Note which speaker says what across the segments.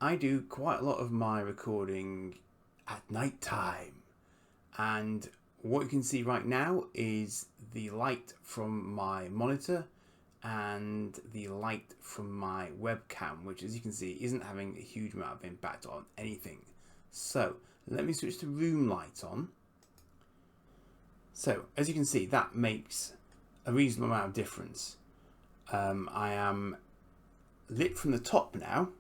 Speaker 1: I do quite a lot of my recording at night time, and what you can see right now is the light from my monitor and the light from my webcam, which, as you can see, isn't having a huge amount of impact on anything. So let me switch the room light on. So as you can see, that makes a reasonable amount of difference. I am lit from the top now,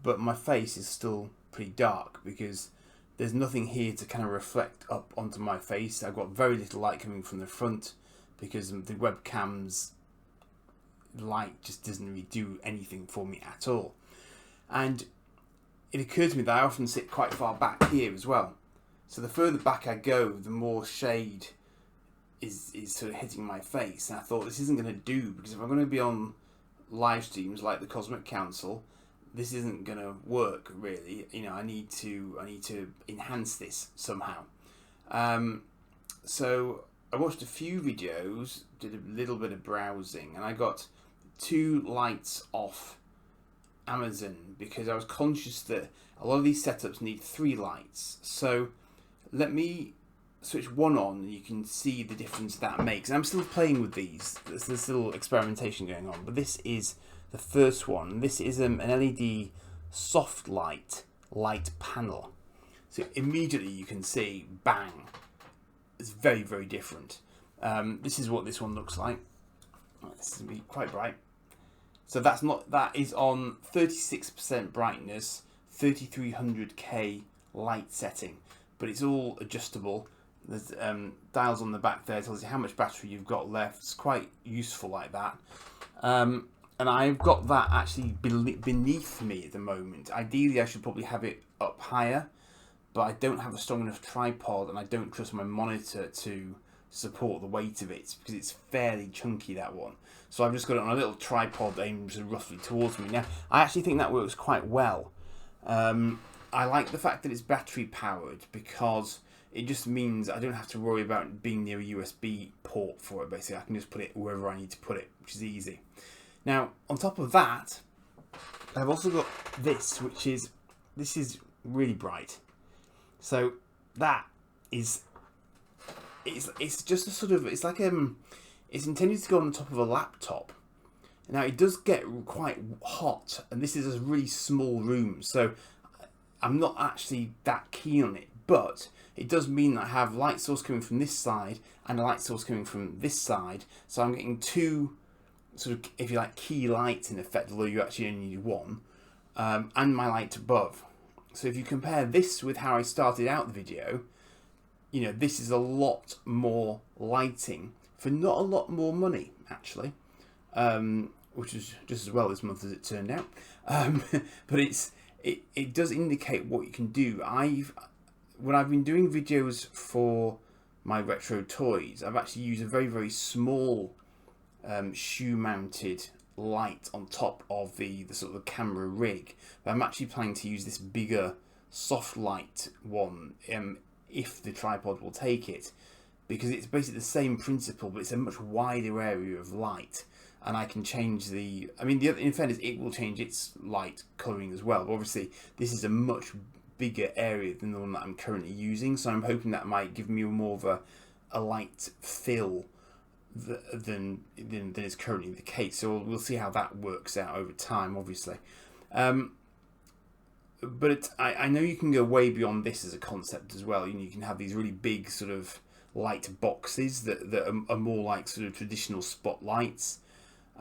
Speaker 1: but my face is still pretty dark because there's nothing here to kind of reflect up onto my face. I've got very little light coming from the front because the webcam's light just doesn't really do anything for me at all. And it occurred to me that I often sit quite far back here as well. So the further back I go, the more shade is sort of hitting my face. And I thought, this isn't going to do, because if I'm going to be on live streams like the Cosmic Council, this isn't going to work really. You know, I need to enhance this somehow. So I watched a few videos, did a little bit of browsing, and I got 2 lights off Amazon because I was conscious that a lot of these setups need 3 lights. So let me switch one on and you can see the difference that makes. And I'm still playing with these. There's this little experimentation going on, but this is the first one. This is an LED soft light panel. So immediately you can see, bang, it's very, very different. This is what this one looks like. This is going to be quite bright. So that is on 36% brightness, 3300K light setting, but it's all adjustable. There's dials on the back there, tells you how much battery you've got left. It's quite useful like that. And I've got that actually beneath me at the moment. Ideally, I should probably have it up higher, but I don't have a strong enough tripod, and I don't trust my monitor to support the weight of it because it's fairly chunky, that one. So I've just got it on a little tripod aimed roughly towards me. Now, I actually think that works quite well. I like the fact that it's battery powered because it just means I don't have to worry about being near a USB port for it. Basically, I can just put it wherever I need to put it, which is easy. Now, on top of that, I've also got this, this is really bright. So that is, it's just a sort of, it's like it's intended to go on the top of a laptop. Now it does get quite hot, and this is a really small room, so I'm not actually that keen on it, but it does mean that I have light source coming from this side and a light source coming from this side, so I'm getting 2 sort of, if you like, key lights in effect, although you actually only need 1, and my light above. So if you compare this with how I started out the video, you know, this is a lot more lighting for not a lot more money, actually, which is just as well this month as it turned out. But it does indicate what you can do. When I've been doing videos for my retro toys, I've actually used a very, very small shoe-mounted light on top of the sort of camera rig. But I'm actually planning to use this bigger soft light one if the tripod will take it, because it's basically the same principle, but it's a much wider area of light, and I can change in fairness, it will change its light colouring as well. But obviously, this is a much bigger area than the one that I'm currently using, so I'm hoping that might give me more of a light fill than is currently the case. So we'll see how that works out over time, obviously. But I know you can go way beyond this as a concept as well. You can have these really big sort of light boxes that are more like sort of traditional spotlights.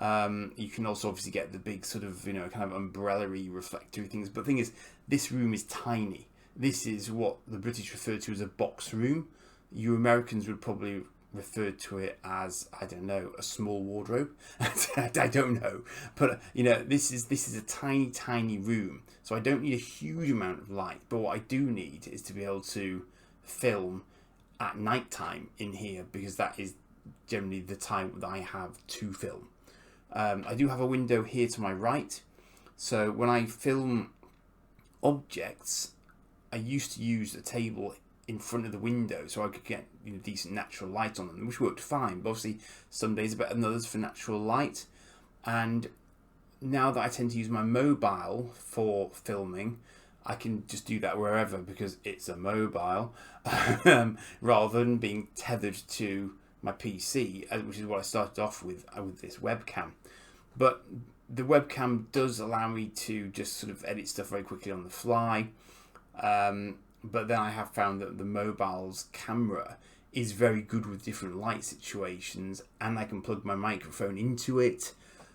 Speaker 1: You can also obviously get the big sort of, you know, kind of umbrella-y reflectory things. But the thing is, this room is tiny. This is what the British refer to as a box room. You Americans would probably refer to it as, I don't know, a small wardrobe. I don't know, but you know, this is a tiny room, so I don't need a huge amount of light. But what I do need is to be able to film at night time in here, because that is generally the time that I have to film. I do have a window here to my right, so when I film objects, I used to use a table in front of the window so I could get, you know, decent natural light on them, which worked fine. But obviously, some days are better than others for natural light. And now that I tend to use my mobile for filming, I can just do that wherever because it's a mobile, rather than being tethered to my PC, which is what I started off with this webcam. But the webcam does allow me to just sort of edit stuff very quickly on the fly. But then I have found that the mobile's camera is very good with different light situations, and I can plug my microphone into it.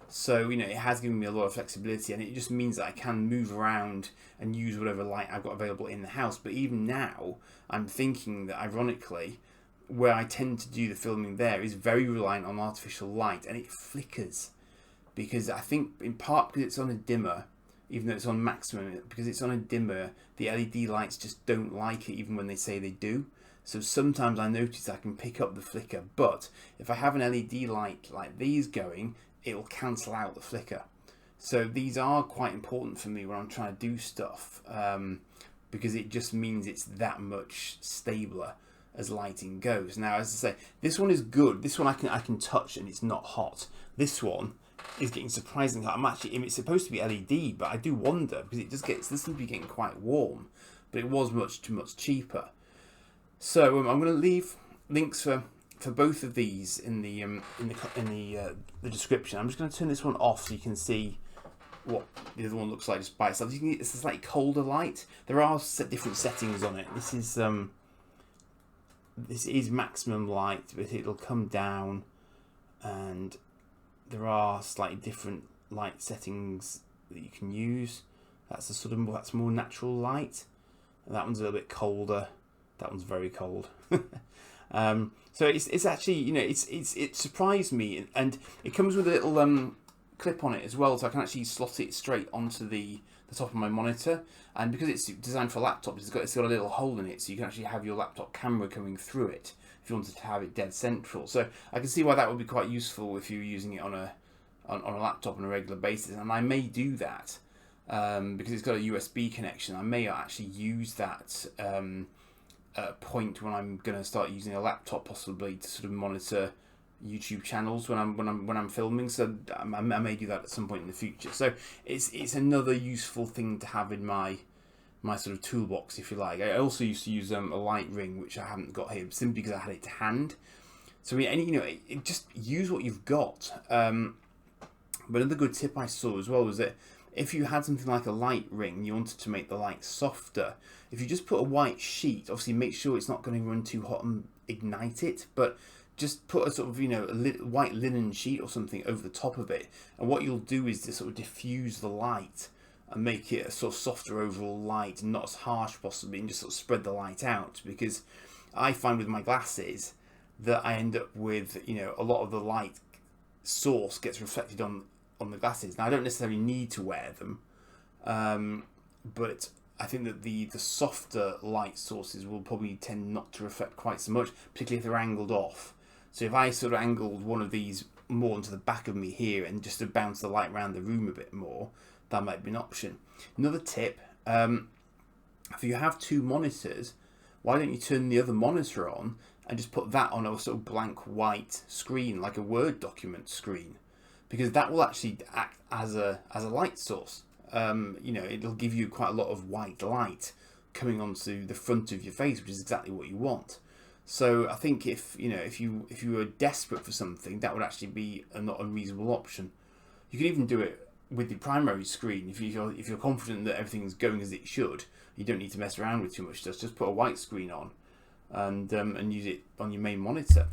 Speaker 1: So, you know, it has given me a lot of flexibility, and it just means that I can move around and use whatever light I've got available in the house. But even now, I'm thinking that, ironically, where I tend to do the filming there is very reliant on artificial light, and it flickers. Because I think, in part because it's on a dimmer, even though it's on maximum, because it's on a dimmer, the LED lights just don't like it, even when they say they do. So sometimes I notice I can pick up the flicker, but if I have an LED light like these going, it will cancel out the flicker. So these are quite important for me when I'm trying to do stuff, because it just means it's that much stabler as lighting goes. Now, as I say, this one is good. This one I can touch and it's not hot. This one is getting surprisingly hot. It's supposed to be LED, but I do wonder because it just gets, this seems to be getting quite warm, but it was much cheaper. So I'm going to leave links for both of these in the description. I'm just going to turn this one off so you can see what the other one looks like just by itself. You can get, it's a slightly colder light. There are different settings on it. This is maximum light, but it'll come down, and there are slightly different light settings that you can use. That's that's more natural light. And that one's a little bit colder. That one's very cold. So it's actually, you know, it surprised me, and it comes with a little clip on it as well, so I can actually slot it straight onto the top of my monitor. And because it's designed for laptops, it's got a little hole in it, so you can actually have your laptop camera coming through it if you wanted to have it dead central. So I can see why that would be quite useful if you're using it on a laptop on a regular basis, and I may do that because it's got a USB connection. I may actually use that point when I'm going to start using a laptop, possibly to sort of monitor YouTube channels when I'm filming. So I may do that at some point in the future. So it's another useful thing to have in my sort of toolbox, if you like. I also used to use a light ring, which I haven't got here simply because I had it to hand. So you know, just use what you've got. But another good tip I saw as well was that if you had something like a light ring, you wanted to make the light softer, if you just put a white sheet, obviously make sure it's not going to run too hot and ignite it, but just put a sort of, you know, white linen sheet or something over the top of it, and what you'll do is to sort of diffuse the light and make it a sort of softer overall light, and not as harsh possibly, and just sort of spread the light out. Because I find with my glasses that I end up with, you know, a lot of the light source gets reflected on the glasses. Now I don't necessarily need to wear them, but I think that the softer light sources will probably tend not to reflect quite so much, particularly if they're angled off. So if I sort of angled one of these more into the back of me here and just to bounce the light around the room a bit more, that might be an option. Another tip, if you have two monitors, why don't you turn the other monitor on and just put that on a sort of blank white screen, like a Word document screen, because that will actually act as a light source. You know, it'll give you quite a lot of white light coming onto the front of your face, which is exactly what you want. So I think if you were desperate for something, that would actually be a not unreasonable option. You can even do it with the primary screen if you're confident that everything's going as it should. You don't need to mess around with too much stuff. Just put a white screen on, and use it on your main monitor.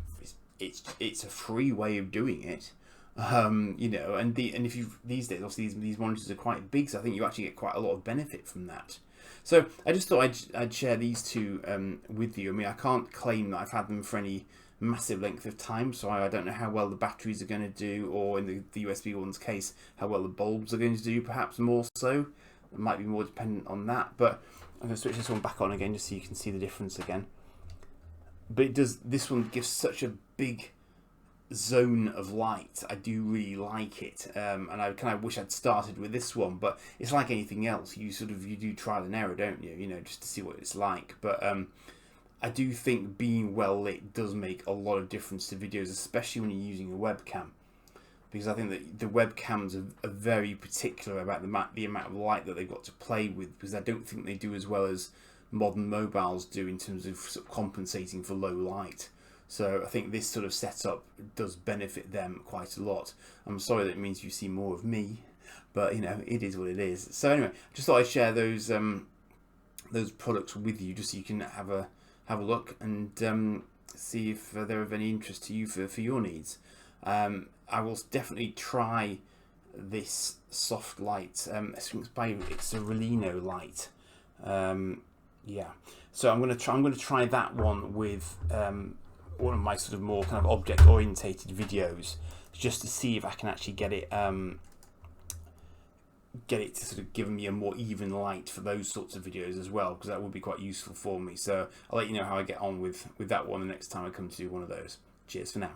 Speaker 1: It's a free way of doing it. You know, and if you these days, obviously these monitors are quite big, so I think you actually get quite a lot of benefit from that. So I just thought I'd share these two with you. I mean, I can't claim that I've had them for any massive length of time, so I don't know how well the batteries are going to do, or in the USB one's case, how well the bulbs are going to do, perhaps more so. It might be more dependent on that, but I'm going to switch this one back on again just so you can see the difference again. But this one gives such a big zone of light. I do really like it, and I kind of wish I'd started with this one, but it's like anything else, you do trial and error, don't you, just to see what it's like. But I do think being well lit does make a lot of difference to videos, especially when you're using a webcam, because I think that the webcams are very particular about the amount of light that they've got to play with, because I don't think they do as well as modern mobiles do in terms of, sort of compensating for low light. So I think this sort of setup does benefit them quite a lot. I'm sorry that it means you see more of me, but you know, it is what it is. So anyway, just thought I'd share those products with you, just so you can have a look and see if they're of any interest to you for your needs. I will definitely try this soft light. I think it's a Relino light. Yeah, so I'm going to try that one with one of my sort of more kind of object orientated videos, just to see if I can actually get it to sort of give me a more even light for those sorts of videos as well, because that would be quite useful for me. So I'll let you know how I get on with that one the next time I come to do one of those. Cheers for now.